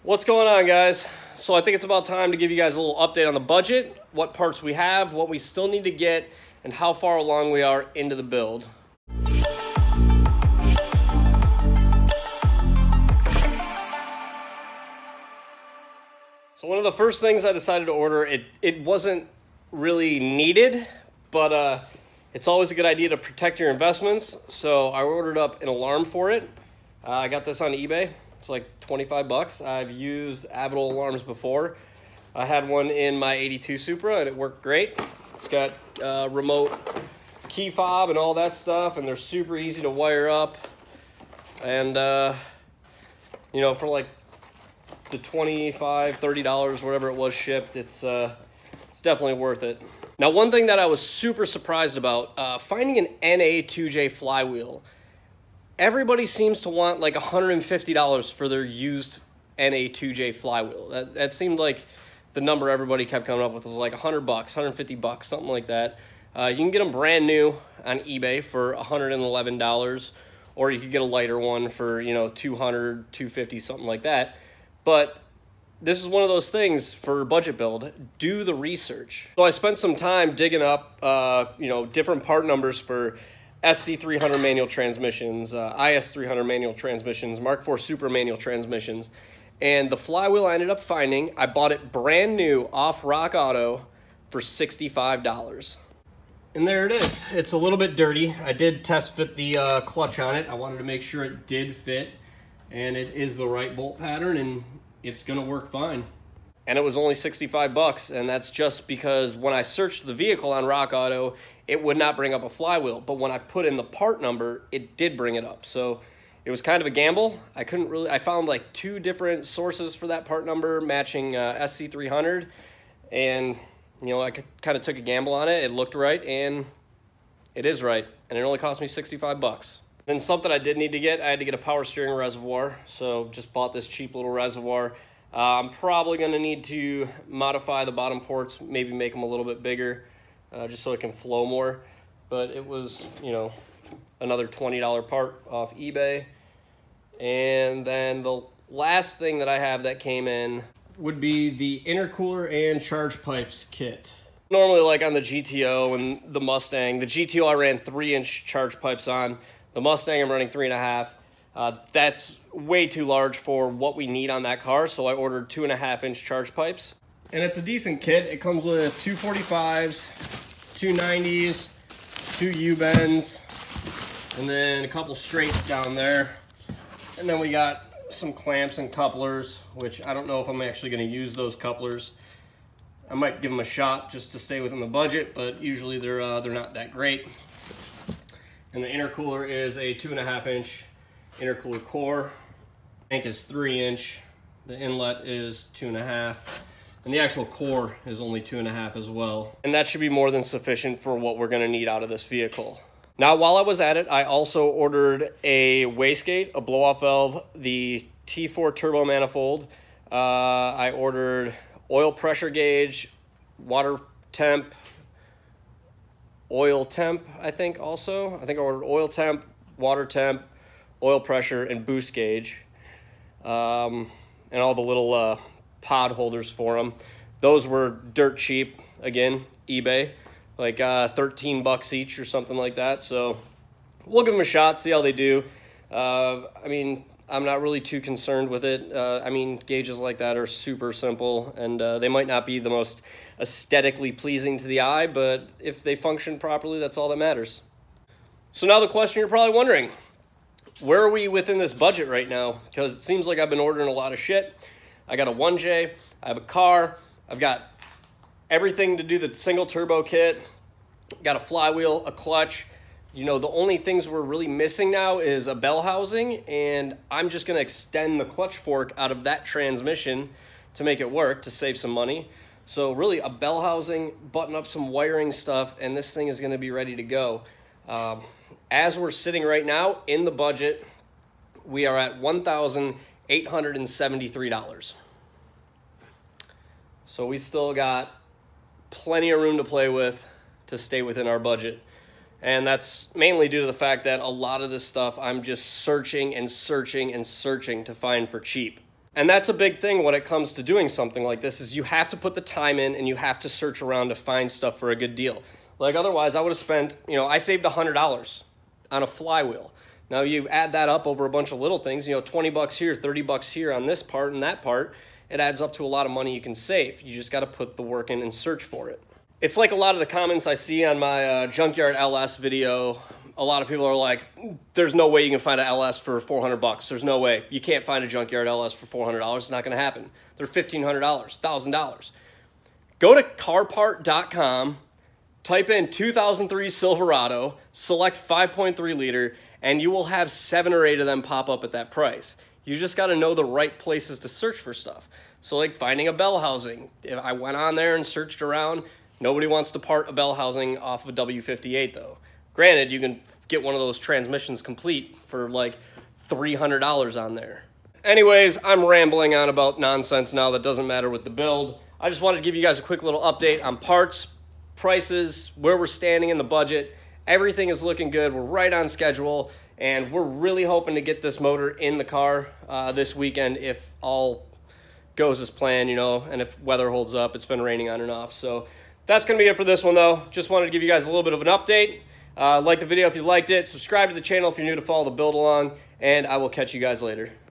What's going on, guys? So I think it's about time to give you guys a little update on the budget, what parts we have, what we still need to get, and how far along we are into the build. So one of the first things I decided to order, it wasn't really needed, but it's always a good idea to protect your investments. So I ordered up an alarm for it. I got this on eBay. It's like 25 bucks. I've used Avidal alarms before. I had one in my 82 Supra and it worked great. It's got remote key fob and all that stuff, and they're super easy to wire up. And you know, for like the $25, $30, whatever it was shipped, it's definitely worth it. Now, one thing that I was super surprised about, finding an NA2J flywheel. Everybody seems to want like $150 for their used NA2J flywheel. That seemed like the number everybody kept coming up with was like 100 bucks, 150 bucks, something like that. You can get them brand new on eBay for $111, or you could get a lighter one for, you know, $200, $250, something like that. But this is one of those things for budget build. Do the research. So I spent some time digging up, you know, different part numbers for SC300 manual transmissions, IS300 manual transmissions, Mark IV Super manual transmissions. And the flywheel I ended up finding, I bought it brand new off Rock Auto for $65. And there it is. It's a little bit dirty. I did test fit the clutch on it. I wanted to make sure it did fit, and it is the right bolt pattern, and it's gonna work fine. And it was only 65 bucks, and that's just because when I searched the vehicle on Rock Auto, it would not bring up a flywheel, but when I put in the part number, it did bring it up. So it was kind of a gamble. I found like 2 different sources for that part number matching SC300, and you know, I kind of took a gamble on it. It looked right, and it is right, and it only cost me 65 bucks. Then something I did need to get, I had to get a power steering reservoir, so just bought this cheap little reservoir. I'm probably gonna need to modify the bottom ports, maybe make them a little bit bigger, just so it can flow more. But it was, you know, another $20 part off eBay. And then the last thing that I have that came in would be the intercooler and charge pipes kit. Normally, like on the GTO and the Mustang, the GTO I ran 3-inch charge pipes on. The Mustang I'm running 3.5. That's way too large for what we need on that car, so I ordered 2.5-inch charge pipes. And it's a decent kit. It comes with 245s, 290s, 2 U-bends, and then a couple straights down there. And then we got some clamps and couplers, which I don't know if I'm actually going to use those couplers. I might give them a shot just to stay within the budget, but usually they're not that great. And the intercooler is a 2.5-inch intercooler core. Tank is 3-inch. The inlet is 2.5. And the actual core is only 2.5 as well. And that should be more than sufficient for what we're gonna need out of this vehicle. Now, while I was at it, I also ordered a wastegate, a blow-off valve, the T4 turbo manifold. I ordered oil pressure gauge, water temp, oil temp, I think also. I think I ordered oil temp, water temp, oil pressure, and boost gauge. And all the little pod holders for them. Those were dirt cheap, again, eBay, like 13 bucks each or something like that. So we'll give them a shot, see how they do. I mean, I'm not really too concerned with it. I mean, gauges like that are super simple, and they might not be the most aesthetically pleasing to the eye, but if they function properly, that's all that matters. So now the question you're probably wondering, where are we within this budget right now? Because it seems like I've been ordering a lot of shit. I got a 1J, I have a car, I've got everything to do the single turbo kit, got a flywheel, a clutch. You know, the only things we're really missing now is a bell housing, and I'm just gonna extend the clutch fork out of that transmission to make it work, to save some money. So really a bell housing, button up some wiring stuff, and this thing is gonna be ready to go. As we're sitting right now in the budget, we are at $1,873. So we still got plenty of room to play with to stay within our budget. And that's mainly due to the fact that a lot of this stuff I'm just searching and searching and searching to find for cheap. And that's a big thing when it comes to doing something like this, is you have to put the time in and you have to search around to find stuff for a good deal. Like otherwise I would have spent, you know, I saved $100 on a flywheel. Now you add that up over a bunch of little things, you know, 20 bucks here, 30 bucks here on this part and that part, it adds up to a lot of money you can save. You just got to put the work in and search for it. It's like a lot of the comments I see on my Junkyard LS video. A lot of people are like, there's no way you can find an LS for 400 bucks. There's no way. You can't find a Junkyard LS for $400. It's not going to happen. They're $1,500, $1,000. Go to carpart.com, type in 2003 Silverado, select 5.3 liter, and you will have 7 or 8 of them pop up at that price. You just got to know the right places to search for stuff. So like finding a bell housing. If I went on there and searched around, nobody wants to part a bell housing off of a W58 though. Granted, you can get one of those transmissions complete for like $300 on there. Anyways, I'm rambling on about nonsense now that doesn't matter with the build. I just wanted to give you guys a quick little update on parts, prices, where we're standing in the budget. Everything is looking good. We're right on schedule, and we're really hoping to get this motor in the car this weekend if all goes as planned, you know, and if weather holds up. It's been raining on and off. So that's going to be it for this one, though. Just wanted to give you guys a little bit of an update. Like the video if you liked it. Subscribe to the channel if you're new to follow the build along, and I will catch you guys later.